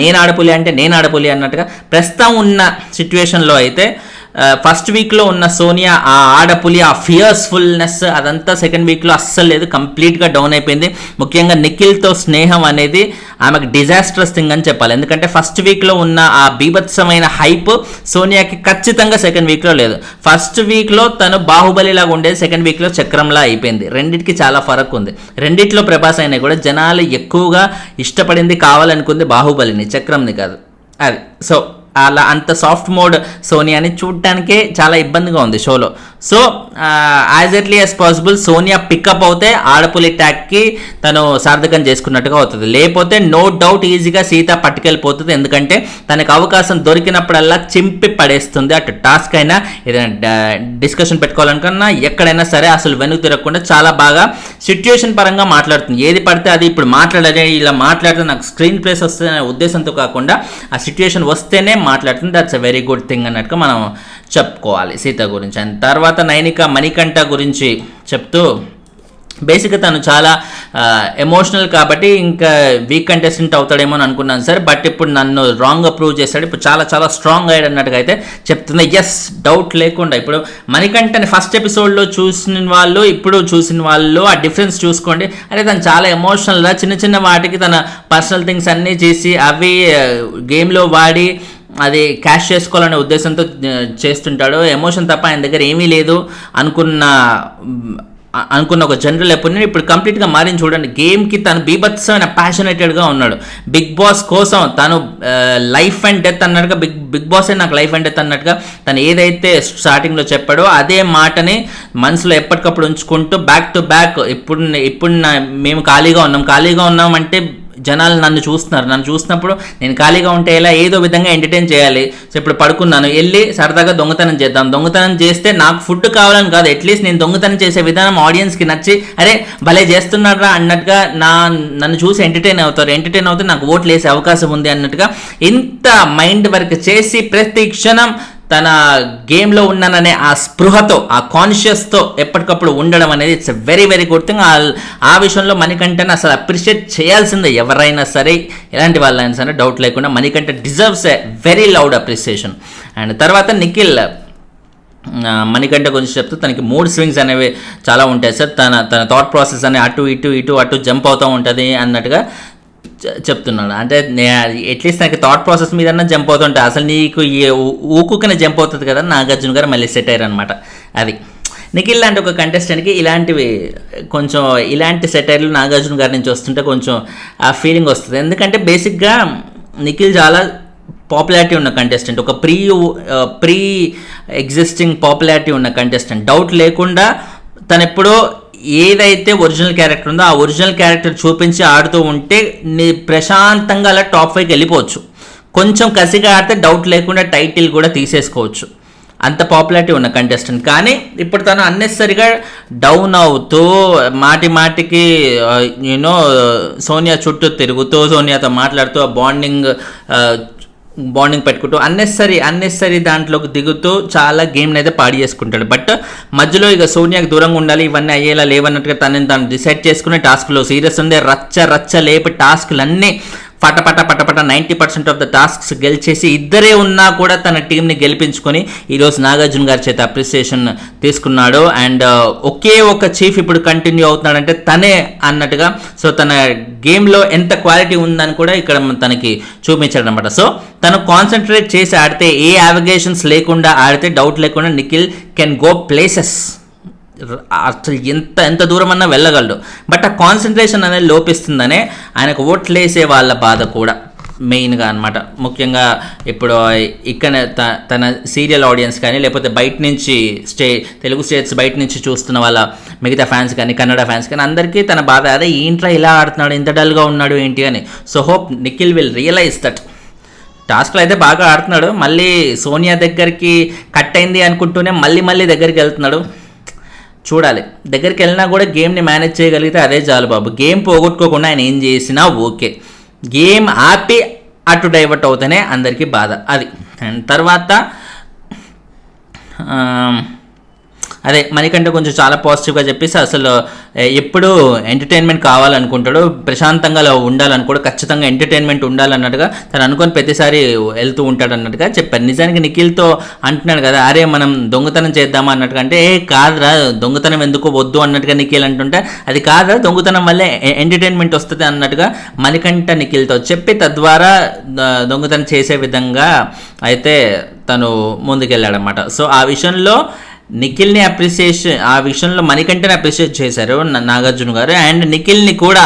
నేను ఆడపులి అంటే నేను ఆడపులి అన్నట్టుగా. ప్రస్తుతం ఉన్న సిచ్యువేషన్లో అయితే ఫస్ట్ వీక్లో ఉన్న సోనియా ఆ ఆడపులి, ఆ ఫియర్స్ఫుల్నెస్ అదంతా సెకండ్ వీక్లో అస్సలు లేదు, కంప్లీట్గా డౌన్ అయిపోయింది. ముఖ్యంగా నిఖిల్తో స్నేహం అనేది ఆమెకు డిజాస్ట్రస్ థింగ్ అని చెప్పాలి. ఎందుకంటే ఫస్ట్ వీక్లో ఉన్న ఆ బీభత్సమైన హైప్ సోనియాకి ఖచ్చితంగా సెకండ్ వీక్లో లేదు. ఫస్ట్ వీక్లో తను బాహుబలిలాగా ఉండేది, సెకండ్ వీక్లో చక్రంలా అయిపోయింది. రెండింటికి చాలా ఫరక్ ఉంది. రెండిట్లో ప్రభాస్ అయినా కూడా జనాలు ఎక్కువగా ఇష్టపడింది, కావాలనుకుంది బాహుబలిని, చక్రంని కాదు. అది సో అలా అంత సాఫ్ట్ మోడ్ సోనియాని చూడటానికే చాలా ఇబ్బందిగా ఉంది షోలో. So as early as possible Sonia pick up అవుతే ఆడపులి ట్యాగ్కి తను సార్థకం చేసుకున్నట్టుగా అవుతుంది. లేకపోతే నో డౌట్ ఈజీగా సీత పట్టుకెళ్ళిపోతుంది. ఎందుకంటే తనకు అవకాశం దొరికినప్పుడల్లా చింపి పడేస్తుంది. అటు టాస్క్ అయినా ఏదైనా డిస్కషన్ పెట్టుకోవాలనుకున్నా ఎక్కడైనా సరే అసలు వెనుక తిరగకుండా చాలా బాగా సిచ్యుయేషన్ పరంగా మాట్లాడుతుంది. ఏది పడితే అది ఇప్పుడు ఇలా మాట్లాడితే నాకు స్క్రీన్ ప్లేస్ వస్తుంది అనే ఉద్దేశంతో కాకుండా ఆ సిచ్యుయేషన్ వస్తేనే మాట్లాడుతుంది. That's a very good thing అన్నట్టుగా మనం చెప్పుకోవాలి సీత గురించి. అండ్ తర్వాత నైనిక మణికంఠ గురించి చెప్తూ బేసిక్గా తను చాలా ఎమోషనల్ కాబట్టి ఇంకా వీక్ కంటెస్టెంట్ అవుతాడేమో అని అనుకున్నాను సార్, బట్ ఇప్పుడు నన్ను రాంగ్ అప్రూవ్ చేశాడు, ఇప్పుడు చాలా చాలా స్ట్రాంగ్ అయ్యాడు అన్నట్టుగా అయితే చెప్తుంది. ఎస్, డౌట్ లేకుండా ఇప్పుడు మణికంఠని ఫస్ట్ ఎపిసోడ్లో చూసిన వాళ్ళు ఇప్పుడు చూసిన వాళ్ళు ఆ డిఫరెన్స్ చూసుకోండి. అంటే తను చాలా ఎమోషనల్గా చిన్న చిన్న వాటికి తన పర్సనల్ థింగ్స్ అన్నీ చేసి అవి గేమ్లో వాడి అది క్యాష్ చేసుకోవాలనే ఉద్దేశంతో చేస్తుంటాడు. ఎమోషన్ తప్ప ఆయన దగ్గర ఏమీ లేదు అనుకున్న ఒక జనరల్ ఎప్పుడు ఇప్పుడు కంప్లీట్గా మారిని చూడండి. గేమ్కి తను బీభత్సమైన ప్యాషనేటెడ్గా ఉన్నాడు. బిగ్ బాస్ కోసం తను లైఫ్ అండ్ డెత్ అన్నట్టుగా బిగ్ బాసే నాకు లైఫ్ అండ్ డెత్ అన్నట్టుగా తను ఏదైతే స్టార్టింగ్లో చెప్పాడో అదే మాటని మనసులో ఎప్పటికప్పుడు ఉంచుకుంటూ బ్యాక్ టు బ్యాక్ ఇప్పుడు మేము ఖాళీగా ఉన్నాం అంటే జనాలు నన్ను చూస్తున్నప్పుడు నేను ఖాళీగా ఉంటే ఎలా, ఏదో విధంగా ఎంటర్టైన్ చేయాలి. సో ఇప్పుడు పడుకున్నాను, వెళ్ళి సరదాగా దొంగతనం చేద్దాం. దొంగతనం చేస్తే నాకు ఫుడ్ కావాలని కాదు, అట్లీస్ట్ నేను దొంగతనం చేసే విధానం ఆడియన్స్కి నచ్చి అరే భలే చేస్తున్నారా అన్నట్టుగా నన్ను చూసి ఎంటర్టైన్ అవుతే నాకు ఓట్లు వేసే అవకాశం ఉంది అన్నట్టుగా ఇంత మైండ్ వర్క్ చేసి ప్రతి క్షణం తన గేమ్లో ఉన్నాననే ఆ స్పృహతో, ఆ కాన్షియస్తో ఎప్పటికప్పుడు ఉండడం అనేది it's very very good thing. ఆ విషయంలో మణికంఠని అసలు అప్రిషియేట్ చేయాల్సిందే ఎవరైనా సరే, ఎలాంటి వాళ్ళైనా సరే, డౌట్ లేకుండా Manikanta deserves a very loud appreciation. And తర్వాత నిఖిల్ మణికంఠ గురించి చెప్తూ తనకి మూడ్ స్వింగ్స్ అనేవి చాలా ఉంటాయి సార్, తన థాట్ ప్రాసెస్ అనే అటు జంప్ అవుతూ ఉంటుంది అన్నట్టుగా చెప్తున్నాడు. అంటే అట్లీస్ట్ నాకు థాట్ ప్రాసెస్ మీద జంప్ అవుతుంటాయి, అసలు నీకు ఊకుకనే జంప్ అవుతుంది కదా. నాగార్జున గారు మళ్ళీ సెట్ అయ్యారు అనమాట. అది నిఖిల్ లాంటి ఒక కంటెస్టెంట్కి ఇలాంటి సెటైర్లు నాగార్జున గారి నుంచి వస్తుంటే కొంచెం ఆ ఫీలింగ్ వస్తుంది. ఎందుకంటే బేసిక్గా నిఖిల్ చాలా పాపులారిటీ ఉన్న కంటెస్టెంట్, ఒక ప్రీ ఎగ్జిస్టింగ్ పాపులారిటీ ఉన్న కంటెస్టెంట్. డౌట్ లేకుండా తను ఎప్పుడో ఏదైతే ఒరిజినల్ క్యారెక్టర్ ఉందో ఆ ఒరిజినల్ క్యారెక్టర్ చూపించి ఆడుతూ ఉంటే ప్రశాంతంగా అలా టాప్ 5కి వెళ్ళిపోవచ్చు. కొంచెం కసిగా ఆడితే డౌట్ లేకుండా టైటిల్ కూడా తీసేసుకోవచ్చు, అంత పాపులారిటీ ఉన్న కంటెస్టెంట్. కానీ ఇప్పుడు తను అన్నెసరిగా డౌన్ అవుతూ మాటికి సోనియా చుట్టూ తిరుగుతూ, సోనియాతో మాట్లాడుతూ, ఆ బాండింగ్ పెట్టుకుంటూ అన్నెసరీ దాంట్లోకి దిగుతూ చాలా గేమ్ని అయితే పాడి చేసుకుంటాడు. బట్ మధ్యలో ఇక సోనియాకి దూరంగా ఉండాలి, ఇవన్నీ అయ్యేలా లేవన్నట్టుగా తను డిసైడ్ చేసుకునే టాస్క్లో సీరియస్ ఉండే రచ్చ లేపి టాస్క్లన్నీ పటపట 90% ఆఫ్ ద టాస్క్స్ గెలిచేసి ఇద్దరే ఉన్నా కూడా తన టీంని గెలిపించుకొని ఈరోజు నాగార్జున గారి చేత అప్రిసియేషన్ తీసుకున్నాడు. అండ్ ఒకే ఒక చీఫ్ ఇప్పుడు కంటిన్యూ అవుతున్నాడంటే తనే అన్నట్టుగా. సో తన గేమ్లో ఎంత క్వాలిటీ ఉందని కూడా ఇక్కడ తనకి చూపించాడు అనమాట. సో తను కాన్సన్ట్రేట్ చేసి ఆడితే, ఏ అవిగేషన్స్ లేకుండా ఆడితే డౌట్ లేకుండా నిఖిల్ కెన్ గో ప్లేసెస్, అసలు ఎంత దూరం అన్నా వెళ్ళగలడు. బట్ ఆ కాన్సన్ట్రేషన్ అనేది లోపిస్తుందనే ఆయనకు ఓట్లేసే వాళ్ళ బాధ కూడా మెయిన్గా అనమాట. ముఖ్యంగా ఇప్పుడు ఇక్కడ తన సీరియల్ ఆడియన్స్ కానీ, లేకపోతే బయట నుంచి తెలుగు స్టేట్స్ బయట నుంచి చూస్తున్న వాళ్ళ మిగతా ఫ్యాన్స్ కానీ, కన్నడ ఫ్యాన్స్ కానీ అందరికీ తన బాధ, అదే ఏంట్రా ఇలా ఆడుతున్నాడు, ఇంత డల్గా ఉన్నాడు ఏంటి అని. So hope Nikhil will realise that. టాస్క్లు అయితే బాగా ఆడుతున్నాడు, మళ్ళీ సోనియా దగ్గరికి కట్ అయింది అనుకుంటూనే మళ్ళీ దగ్గరికి వెళ్తున్నాడు. చూడాలి, దగ్గరికి వెళ్ళినా కూడా గేమ్ని మేనేజ్ చేయగలిగితే అదే చాలు బాబు. గేమ్ పోగొట్టుకోకుండా ఆయన ఏం చేసినా ఓకే, గేమ్ ఆపి అటు డైవర్ట్ అవుతేనే అందరికీ బాధ అది. అండ్ తర్వాత అదే మణికంఠ కొంచెం చాలా పాజిటివ్గా చెప్పేసి అసలు ఎప్పుడు ఎంటర్టైన్మెంట్ కావాలనుకుంటాడు, ప్రశాంతంగా ఉండాలనుకోడు, ఖచ్చితంగా ఎంటర్టైన్మెంట్ ఉండాలన్నట్టుగా తను అనుకొని ప్రతిసారి వెళ్తూ ఉంటాడు అన్నట్టుగా చెప్పారు. నిజానికి నిఖిల్తో అంటున్నాడు కదా, అరే మనం దొంగతనం చేద్దామా అన్నట్టుగా, అంటే కాదురా దొంగతనం ఎందుకు వద్దు అన్నట్టుగా నిఖిల్ అంటుంటే, అది కాదురా దొంగతనం వల్లే ఎంటర్టైన్మెంట్ వస్తుంది అన్నట్టుగా మణికంఠ నిఖిల్తో చెప్పి తద్వారా దొంగతనం చేసే విధంగా అయితే తను ముందుకెళ్ళాడనమాట. సో ఆ విషయంలో నిఖిల్ని ఆ విషయంలో మణికంఠని అప్రిషియేట్ చేశారు నాగార్జున గారు. అండ్ నిఖిల్ని కూడా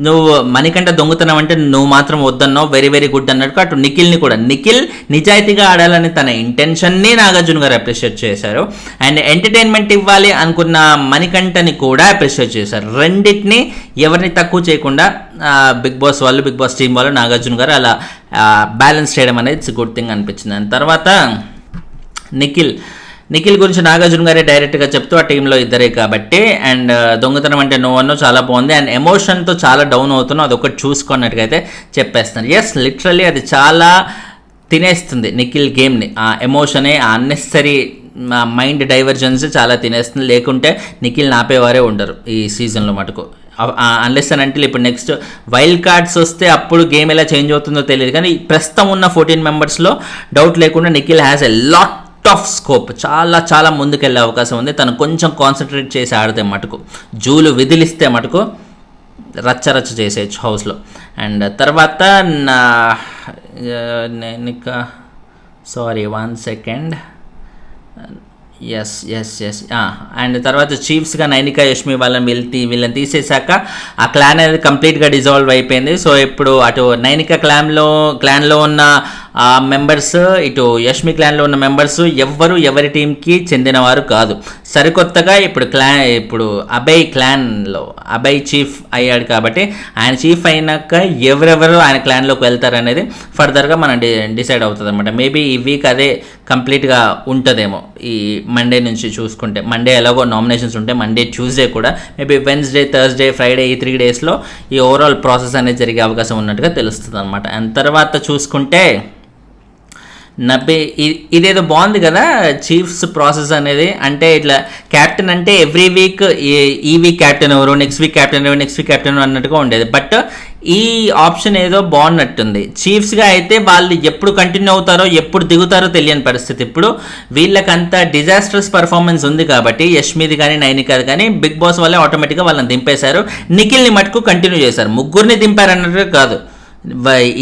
నువ్వు మణికంఠ దొంగతనం అంటే నువ్వు మాత్రం వద్దన్నావు, వెరీ వెరీ గుడ్ అన్నట్టు అటు నిఖిల్ని కూడా, నిఖిల్ నిజాయితీగా ఆడాలని తన ఇంటెన్షన్ని నాగార్జున గారు అప్రిషియేట్ చేశారు. అండ్ ఎంటర్టైన్మెంట్ ఇవ్వాలి అనుకున్న మణికంఠని కూడా అప్రిషియేట్ చేశారు. రెండింటిని ఎవరిని తక్కువ చేయకుండా బిగ్ బాస్ వాళ్ళు, బిగ్ బాస్ టీం వాళ్ళు, నాగార్జున గారు అలా బ్యాలెన్స్ చేయడం అనేది ఇట్స్ గుడ్ థింగ్ అనిపించింది. అండ్ తర్వాత నిఖిల్ గురించి నాగార్జున గారే డైరెక్ట్గా చెప్తూ ఆ టీంలో ఇద్దరే కాబట్టి, అండ్ దొంగతనం అంటే నో అన్నో చాలా బాగుంది, అండ్ ఎమోషన్తో చాలా డౌన్ అవుతున్నావు అదొకటి చూసుకున్నట్టుగా అయితే చెప్పేస్తాను. ఎస్ లిటరల్లీ అది చాలా తినేస్తుంది నిఖిల్ గేమ్ని, ఆ ఎమోషనే, ఆ అన్నెసరీ మైండ్ డైవర్జన్స్ చాలా తినేస్తుంది. లేకుంటే నిఖిల్ని ఆపేవారే ఉండరు ఈ సీజన్లో మటుకు. అన్లెస్ అని అంటే ఇప్పుడు నెక్స్ట్ వైల్డ్ కార్డ్స్ వస్తే అప్పుడు గేమ్ ఎలా చేంజ్ అవుతుందో తెలియదు, కానీ ప్రస్తుతం ఉన్న 14 మెంబర్స్లో డౌట్ లేకుండా Nikhil has a lot of scope, చాలా ముందుకెళ్ళే అవకాశం ఉంది. తను కొంచెం కాన్సన్ట్రేట్ చేసి ఆడితే మటుకు, జూలు విదిలిస్తే మటుకు రచ్చ చేసేయచ్చు హౌస్లో. అండ్ తర్వాత సారీ 1 సెకండ్, ఎస్ అండ్ తర్వాత చీఫ్స్గా నైనికా యష్మి వీళ్ళని తీసేశాక ఆ క్లాన్ అనేది కంప్లీట్గా డిజాల్వ్ అయిపోయింది. సో ఇప్పుడు అటు నైనికా క్లాన్లో ఉన్న మెంబర్స్, ఇటు యష్మి క్లాన్లో ఉన్న మెంబర్స్ ఎవ్వరు ఎవరి టీంకి చెందినవారు కాదు. సరికొత్తగా ఇప్పుడు అభయ్ క్లాన్లో అభయ్ చీఫ్ అయ్యాడు కాబట్టి ఆయన చీఫ్ అయినాక ఎవరెవరు ఆయన క్లాన్లోకి వెళ్తారనేది ఫర్దర్గా మనం డిసైడ్ అవుతుంది అనమాట. మేబీ ఈ వీక్ అదే కంప్లీట్గా ఉంటుందేమో. ఈ మండే నుంచి చూసుకుంటే, మండే ఎలాగో నామినేషన్స్ ఉంటాయి, మండే ట్యూస్డే కూడా, మేబీ వెన్స్డే థర్స్డే ఫ్రైడే ఈ 3 డేస్లో ఈ ఓవరాల్ ప్రాసెస్ అనేది జరిగే అవకాశం ఉన్నట్టుగా తెలుస్తుంది అనమాట. అండ్ తర్వాత చూసుకుంటే ఇదేదో బాగుంది కదా చీఫ్స్ ప్రాసెస్ అనేది. అంటే ఇట్లా క్యాప్టెన్ అంటే ఎవ్రీ వీక్ ఈ వీక్ క్యాప్టెన్ ఎవరు, నెక్స్ట్ వీక్ క్యాప్టెన్ ఎవరు, నెక్స్ట్ వీక్ క్యాప్టెన్ అన్నట్టుగా ఉండేది. బట్ ఈ ఆప్షన్ ఏదో బాగున్నట్టుంది. చీఫ్స్గా అయితే వాళ్ళు ఎప్పుడు కంటిన్యూ అవుతారో ఎప్పుడు దిగుతారో తెలియని పరిస్థితి. ఇప్పుడు వీళ్ళకంత డిజాస్టర్స్ పర్ఫార్మెన్స్ ఉంది కాబట్టి యష్మిది కానీ నైనికాది కానీ బిగ్ బాస్ వల్లే ఆటోమేటిక్గా వాళ్ళని దింపేశారు. నిఖిల్ని మటుకు కంటిన్యూ చేశారు. ముగ్గురిని దింపారు అన్నట్టుగా కాదు,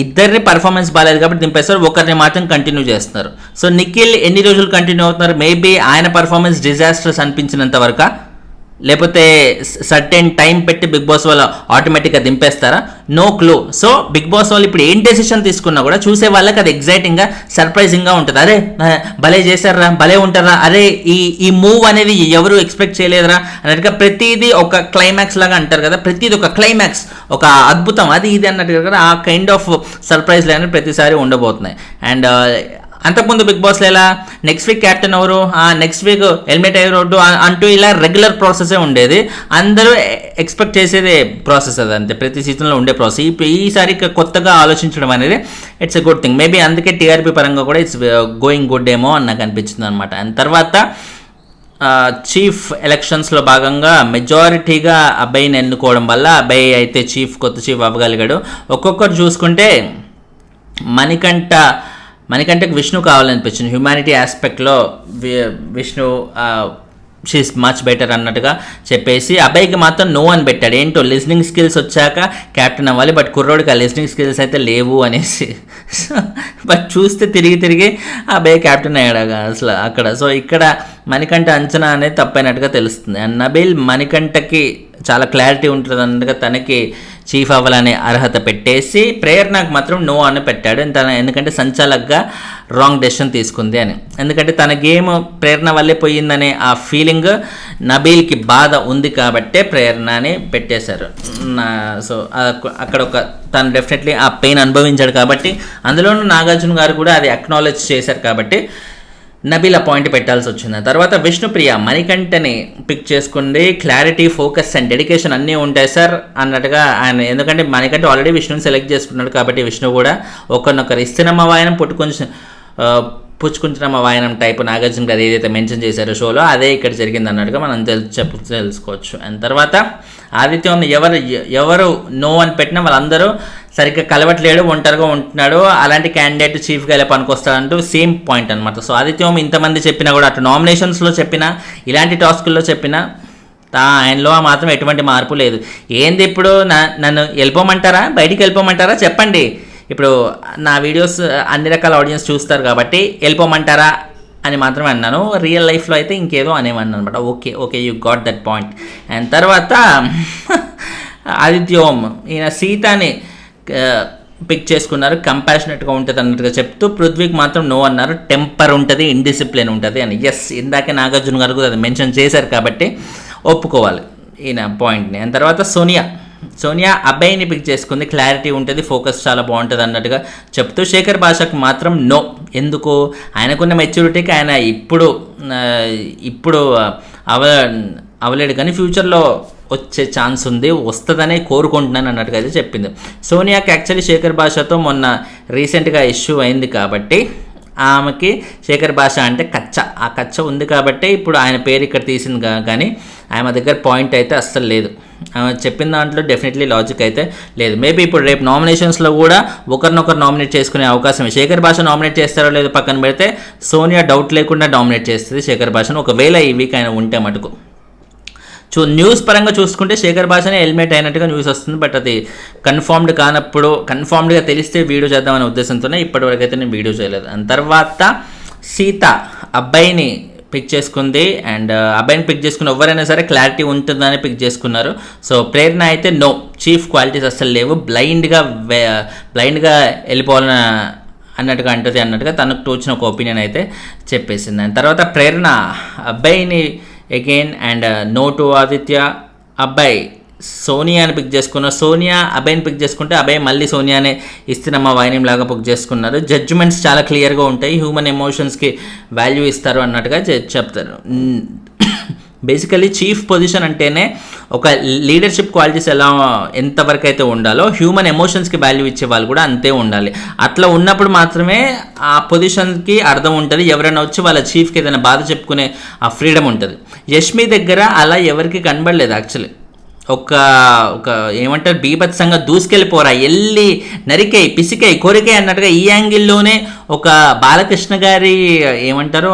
ఇద్దరిని పర్ఫార్మెన్స్ బాగాలేదు కాబట్టి దింపేస్తారు, ఒకరిని మాత్రం కంటిన్యూ చేస్తున్నారు. సో నిఖిల్ ఎన్ని రోజులు కంటిన్యూ అవుతున్నారు? మేబీ ఆయన పర్ఫార్మెన్స్ డిజాస్టర్స్ అనిపించినంత వరకు, లేకపోతే సర్టెన్ టైం పెట్టి బిగ్ బాస్ వాళ్ళు ఆటోమేటిక్గా దింపేస్తారా? No clue. So Bigg Boss వాళ్ళు ఇప్పుడు ఏం డెసిషన్ తీసుకున్నా కూడా చూసే వాళ్ళకి అది ఎగ్జైటింగ్గా సర్ప్రైజింగ్గా ఉంటుంది. అరే భలే చేశారా, భలే ఉంటారా, అరే ఈ మూవ్ అనేది ఎవరు ఎక్స్పెక్ట్ చేయలేదురా అన్నట్టుగా ప్రతిదీ ఒక క్లైమాక్స్ లాగా అంటారు కదా, ప్రతిదీ ఒక క్లైమాక్స్, ఒక అద్భుతం, అది ఇది అన్నట్టుగా కదా, ఆ కైండ్ ఆఫ్ సర్ప్రైజ్లు అనేవి ప్రతిసారి ఉండబోతున్నాయి. అండ్ అంతకుముందు బిగ్ బాస్లో ఎలా నెక్స్ట్ వీక్ క్యాప్టెన్ ఎవరు, నెక్స్ట్ వీక్ హెల్మెట్ ఎవరు అంటూ ఇలా రెగ్యులర్ ప్రాసెసే ఉండేది. అందరూ ఎక్స్పెక్ట్ చేసేదే ప్రాసెస్ అది, అంతే ప్రతి సీజన్లో ఉండే ప్రాసెస్. ఈసారి కొత్తగా ఆలోచించడం అనేది it's a good thing. Maybe అందుకే టీఆర్పీ పరంగా కూడా ఇట్స్ గోయింగ్ గుడ్ ఏమో అని నాకు అనిపించింది అనమాట. అండ్ తర్వాత చీఫ్ ఎలక్షన్స్లో భాగంగా మెజారిటీగా అబ్బాయిని ఎన్నుకోవడం వల్ల అబ్బాయి అయితే కొత్త చీఫ్ అవ్వగలిగాడు. ఒక్కొక్కరు చూసుకుంటే మణికంఠకి విష్ణు కావాలనిపించింది. హ్యూమానిటీ ఆస్పెక్ట్లో విష్ణు షీస్ మచ్ బెటర్ అన్నట్టుగా చెప్పేసి అబ్బాయికి మాత్రం నో అని పెట్టాడు. ఏంటో లిజనింగ్ స్కిల్స్ వచ్చాక క్యాప్టెన్ అవ్వాలి, బట్ కుర్రోడికి ఆ లిజనింగ్ స్కిల్స్ అయితే లేవు అనేసి. బట్ చూస్తే తిరిగి అబ్బాయి క్యాప్టెన్ అయ్యాడు అసలు అక్కడ. సో ఇక్కడ మణికంఠ అంచనా అనేది తప్పైనట్టుగా తెలుస్తుంది. అండ్ నబీల్ మణికంఠకి చాలా క్లారిటీ ఉంటుంది అన్నట్టుగా తనకి చీఫ్ అవ్వాలనే అర్హత పెట్టేసి ప్రేరణకు మాత్రం నో అని పెట్టాడు. ఎందుకంటే సంచాలక్గా రాంగ్ డెసిషన్ తీసుకుంది అని. ఎందుకంటే తన గేమ్ ప్రేరణ వల్లే పోయిందనే ఆ ఫీలింగ్ నబీల్కి బాధ ఉంది కాబట్టే ప్రేరణని పెట్టేశారు. సో అక్కడ తను డెఫినెట్లీ ఆ పెయిన్ అనుభవించాడు కాబట్టి, అందులోనూ నాగార్జున గారు కూడా అది అక్నాలెడ్జ్ చేశారు కాబట్టి నబీల్ ఆ పాయింట్ పెట్టాల్సి వచ్చింది. తర్వాత విష్ణుప్రియ మణికంఠని పిక్ చేసుకుంది. క్లారిటీ, ఫోకస్ అండ్ డెడికేషన్ అన్నీ ఉంటాయి సార్ అన్నట్టుగా ఆయన. ఎందుకంటే మణికంఠ ఆల్రెడీ విష్ణుని సెలెక్ట్ చేసుకున్నాడు కాబట్టి విష్ణు కూడా ఒకరినొకరు ఇస్తున్నమ్మ వాయనం పుచ్చుకుంటున్నమ్మ వాయనం టైప్ నాగార్జున గారు ఏదైతే మెన్షన్ చేశారో షోలో అదే ఇక్కడ జరిగింది అన్నట్టుగా మనం తెలుసుకోవచ్చు. అండ్ తర్వాత ఆదిత్యం ఎవరు నో అని పెట్టినా వాళ్ళందరూ సరిగ్గా కలవట్లేడు, ఒంటరిగా ఉంటున్నాడు, అలాంటి క్యాండిడేట్ చీఫ్గా ఎలా పనికొస్తాడంటూ సేమ్ పాయింట్ అనమాట. సో ఆదిత్యం ఇంతమంది చెప్పినా కూడా, అటు నామినేషన్స్లో చెప్పినా ఇలాంటి టాస్కుల్లో చెప్పినా ఆయనలో మాత్రం ఎటువంటి మార్పు లేదు. ఏంది ఇప్పుడు నన్ను వెళ్ళిపోమంటారా, బయటికి వెళ్ళిపోమంటారా చెప్పండి. ఇప్పుడు నా వీడియోస్ అన్ని రకాల ఆడియన్స్ చూస్తారు కాబట్టి వెళ్ళిపోమంటారా అని మాత్రమే అన్నాను. రియల్ లైఫ్లో అయితే ఇంకేదో అనేవన్నాను అనమాట. Okay you got that point. And తర్వాత ఆదిత్య ఓం ఈయన సీతాని పిక్ చేసుకున్నారు. కంపాషనెట్గా ఉంటుంది అన్నట్టుగా చెప్తూ పృథ్వీకి మాత్రం నో అన్నారు. టెంపర్ ఉంటుంది, ఇండిసిప్లిన్ ఉంటుంది అని. ఎస్, ఇందాకే నాగార్జున గారు అది మెన్షన్ చేశారు కాబట్టి ఒప్పుకోవాలి ఈయన పాయింట్ని. అండ్ తర్వాత సోనియా అబ్బాయిని పిక్ చేసుకుంది. క్లారిటీ ఉంటుంది, ఫోకస్ చాలా బాగుంటుంది అన్నట్టుగా చెప్తూ శేఖర్ భాషకు మాత్రం నో. ఎందుకు? ఆయనకున్న మెచ్యూరిటీకి ఆయన ఇప్పుడు అవలేడు కానీ ఫ్యూచర్లో వచ్చే ఛాన్స్ ఉంది, వస్తుందనే కోరుకుంటున్నాను అన్నట్టుగా అయితే చెప్పింది. సోనియాకి యాక్చువల్లీ శేఖర్ భాషతో మొన్న రీసెంట్గా ఇష్యూ అయింది కాబట్టి ఆమెకి శేఖర్ భాష అంటే ఆ కచ్చ ఉంది కాబట్టి ఇప్పుడు ఆయన పేరు ఇక్కడ తీసింది. కానీ ఆమె దగ్గర పాయింట్ అయితే అస్సలు లేదు. ఆమె చెప్పిన దాంట్లో డెఫినెట్లీ లాజిక్ అయితే లేదు. మేబీ ఇప్పుడు రేపు నామినేషన్స్లో కూడా ఒకరినొకరు నామినేట్ చేసుకునే అవకాశం. శేఖర్ భాష నామినేట్ చేస్తారో లేదో పక్కన పెడితే సోనియా డౌట్ లేకుండా నామినేట్ చేస్తుంది శేఖర్ భాషను, ఒకవేళ ఈ వీక్ ఆయన ఉంటే మటుకు. న్యూస్ పరంగా చూసుకుంటే శేఖర్ భాషనే హెల్మెట్ అయినట్టుగా న్యూస్ వస్తుంది. బట్ అది కన్ఫర్మ్డ్ కానప్పుడు, కన్ఫర్మ్డ్గా తెలిస్తే వీడియో చేద్దామనే ఉద్దేశంతోనే ఇప్పటివరకు అయితే నేను వీడియో చేయలేదు. అండ్ తర్వాత సీత అబ్బాయిని పిక్ చేసుకుంది. అండ్ అబ్బాయిని పిక్ చేసుకుని ఎవరైనా సరే క్లారిటీ ఉంటుందని పిక్ చేసుకున్నారు. సో ప్రేరణ అయితే నో, చీఫ్ క్వాలిటీస్ అస్సలు లేవు, బ్లైండ్గా వెళ్ళిపోవాలని అన్నట్టుగా అంటుంది అన్నట్టుగా తనకు తోచిన ఒక ఒపీనియన్ అయితే చెప్పేసింది. అండ్ తర్వాత ప్రేరణ అబ్బాయిని again and no to Aditya, అబ్బాయి సోనియాని పిక్ చేసుకున్నారు. సోనియా అభయ్ని పిక్ చేసుకుంటే అభయ్ మళ్ళీ సోనియానే ఇస్తున్నమ్మ వైనం లాగా పిక్ చేసుకున్నారు. జడ్జిమెంట్స్ చాలా క్లియర్గా ఉంటాయి, హ్యూమన్ ఎమోషన్స్కి వాల్యూ ఇస్తారు అన్నట్టుగా చెప్తారు. బేసికలీ చీఫ్ పొజిషన్ అంటేనే ఒక లీడర్షిప్ క్వాలిటీస్ ఎంతవరకు అయితే ఉండాలో హ్యూమన్ ఎమోషన్స్కి వాల్యూ ఇచ్చే వాళ్ళు కూడా అంతే ఉండాలి. అట్లా ఉన్నప్పుడు మాత్రమే ఆ పొజిషన్కి అర్థం ఉంటుంది. ఎవరైనా వచ్చి వాళ్ళ చీఫ్కి ఏదైనా బాధ చెప్పుకునే ఆ ఫ్రీడమ్ ఉంటుంది. యష్మి దగ్గర అలా ఎవరికి కనబడలేదు యాక్చువల్లీ. ఒక ఏమంటారు బీభత్సంగా దూసుకెళ్ళిపోరా, ఎల్లి నరికై పిసికై కోరికై అన్నట్టుగా ఈ యాంగిల్లోనే ఒక బాలకృష్ణ గారి ఏమంటారు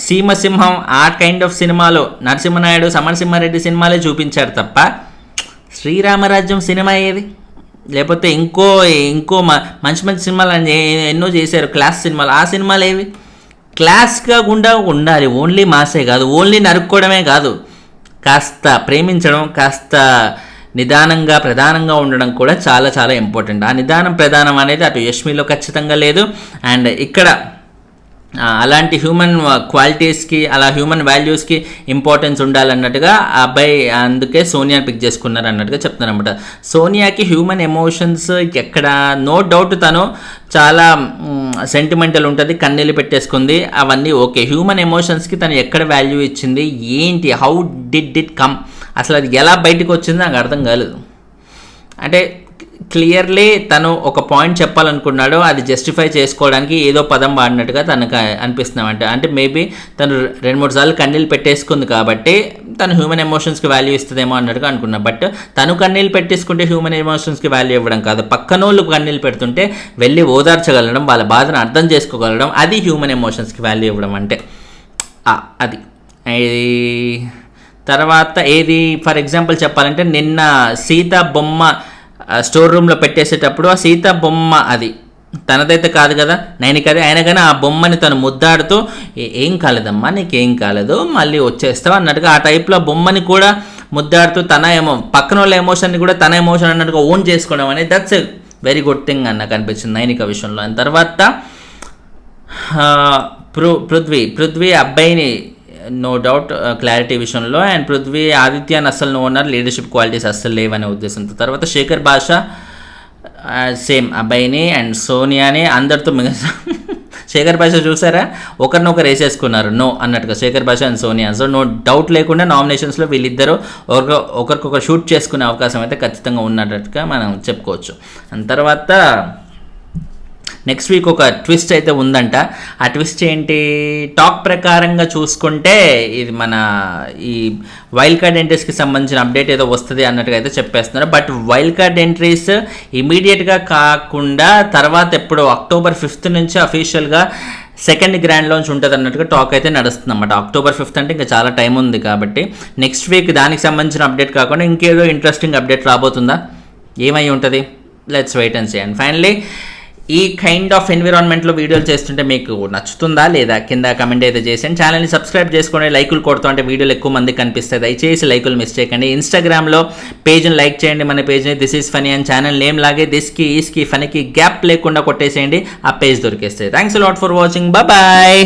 సీమసింహం ఆ కైండ్ ఆఫ్ సినిమాలో నరసింహనాయుడు సమరసింహారెడ్డి సినిమాలే చూపించారు తప్ప శ్రీరామరాజ్యం సినిమా ఏది, లేకపోతే ఇంకో మంచి మంచి సినిమాలు ఎన్నో చేశారు క్లాస్ సినిమాలు. ఆ సినిమాలు ఏవి క్లాస్గా గుండా ఉండాలి. ఓన్లీ మాసే కాదు, ఓన్లీ నరుక్కోవడమే కాదు, కాస్త ప్రేమించడం, కాస్త నిదానంగా ప్రధానంగా ఉండడం కూడా చాలా చాలా ఇంపార్టెంట్. ఆ నిదానం ప్రధానం అనేది అటు యష్మిలో ఖచ్చితంగా లేదు. అండ్ ఇక్కడ అలాంటి హ్యూమన్ క్వాలిటీస్కి అలా హ్యూమన్ వాల్యూస్కి ఇంపార్టెన్స్ ఉండాలన్నట్టుగా ఆ అబ్బాయి అందుకే సోనియాని పిక్ చేసుకున్నారు అన్నట్టుగా చెప్తాను అనమాట. సోనియాకి హ్యూమన్ ఎమోషన్స్ ఎక్కడ నో డౌట్ తను చాలా సెంటిమెంటల్ ఉంటుంది, కన్నీళ్ళు పెట్టేసుకుంది, అవన్నీ ఓకే. హ్యూమన్ ఎమోషన్స్కి తను ఎక్కడ వాల్యూ ఇచ్చింది ఏంటి, హౌ డిడ్ ఇట్ కమ్, అసలు అది ఎలా బయటకు వచ్చింది నాకు అర్థం కాలేదు. అంటే క్లియర్లీ తను ఒక పాయింట్ చెప్పాలనుకున్నాడు, అది జస్టిఫై చేసుకోవడానికి ఏదో పదం వాడినట్టుగా తనకు అనిపిస్తున్నామంట. అంటే మేబీ తను 2-3 సార్లు కన్నీళ్ళు పెట్టేసుకుంది కాబట్టి తను హ్యూమన్ ఎమోషన్స్కి వాల్యూ ఇస్తుందేమో అన్నట్టుగా అనుకున్నా. బట్ తను కన్నీళ్ళు పెట్టేసుకుంటే హ్యూమన్ ఎమోషన్స్కి వాల్యూ ఇవ్వడం కాదు, పక్కనోళ్ళు కన్నీళ్ళు పెడుతుంటే వెళ్ళి ఓదార్చగలడం, వాళ్ళ బాధను అర్థం చేసుకోగలడం, అది హ్యూమన్ ఎమోషన్స్కి వాల్యూ ఇవ్వడం అంటే అది. తర్వాత ఏది ఫర్ ఎగ్జాంపుల్ చెప్పాలంటే నిన్న సీత బొమ్మ స్టోర్ రూమ్లో పెట్టేసేటప్పుడు ఆ సీత బొమ్మ అది తనదైతే కాదు కదా, నైనికదే, అయినా కానీ ఆ బొమ్మని తను ముద్దాడుతూ ఏం కాలేదమ్మా నీకేం కాలేదు మళ్ళీ వచ్చేస్తావు అన్నట్టుగా ఆ టైప్లో బొమ్మని కూడా ముద్దాడుతూ తన పక్కన వాళ్ళ ఎమోషన్ని కూడా తన ఎమోషన్ అన్నట్టుగా ఓన్ చేసుకోవడం అనేది that's a very good thing అని నాకు అనిపించింది నైనిక విషయంలో. అండ్ తర్వాత పృథ్వీ అబ్బాయిని నో డౌట్ క్లారిటీ విషయంలో, అండ్ పృథ్వీ ఆదిత్యాన్ని అస్సలు ఓనర్ లీడర్షిప్ క్వాలిటీస్ అస్సలు లేవనే ఉద్దేశంతో. తర్వాత శేఖర్ భాష సేమ్ అబ్బాయిని అండ్ సోనియాని అందరితో శేఖర్ భాష చూసారా ఒకరినొకరు వేసేసుకున్నారు నో అన్నట్టుగా Shekhar Basha and Sonia. So no doubt లేకుండా నామినేషన్స్లో వీళ్ళిద్దరూ ఒకరికొకరు షూట్ చేసుకునే అవకాశం అయితే ఖచ్చితంగా ఉన్నట్టుగా మనం చెప్పుకోవచ్చు. అండ్ తర్వాత నెక్స్ట్ వీక్ ఒక ట్విస్ట్ అయితే ఉందంట. ఆ ట్విస్ట్ ఏంటి, టాక్ ప్రకారంగా చూసుకుంటే ఇది మన ఈ వైల్డ్ కార్డ్ ఎంట్రీస్కి సంబంధించిన అప్డేట్ ఏదో వస్తుంది అన్నట్టుగా అయితే చెప్పేస్తున్నారు. బట్ వైల్డ్ కార్డ్ ఎంట్రీస్ ఇమీడియట్గా కాకుండా తర్వాత ఎప్పుడో October 5th నుంచి అఫీషియల్గా సెకండ్ గ్రాండ్ లాంచ్ ఉంటుంది అన్నట్టుగా టాక్ అయితే నడుస్తుంది అన్నమాట. October 5th అంటే ఇంకా చాలా టైం ఉంది కాబట్టి నెక్స్ట్ వీక్ దానికి సంబంధించిన అప్డేట్ కాకుండా ఇంకేదో ఇంట్రెస్టింగ్ అప్డేట్ రాబోతుందా, ఏమై ఉంటుంది, let's wait and see. And finally ఈ కైండ్ ఆఫ్ ఎన్విరాన్మెంట్లో వీడియోలు చేస్తుంటే మీకు నచ్చుతుందా లేదా కింద కమెంట్ అయితే చేసేయండి. ఛానల్ని సబ్స్క్రైబ్ చేసుకోండి, లైకులు కొడుతూ అంటే వీడియోలు ఎక్కువ మందికి కనిపిస్తాయి. దయచేసి లైకులు మిస్ చేయకండి. ఇన్స్టాగ్రామ్లో పేజ్ని లైక్ చేయండి, మన పేజ్ని దిస్ ఈజ్ ఫనీ అని ఛానల్ నేమ్ లాగే దిస్కి ఈస్కి ఫనీకి గ్యాప్ లేకుండా కొట్టేసేయండి, ఆ పేజ్ దొరికేస్తాయి. Thanks lot for watching, bye.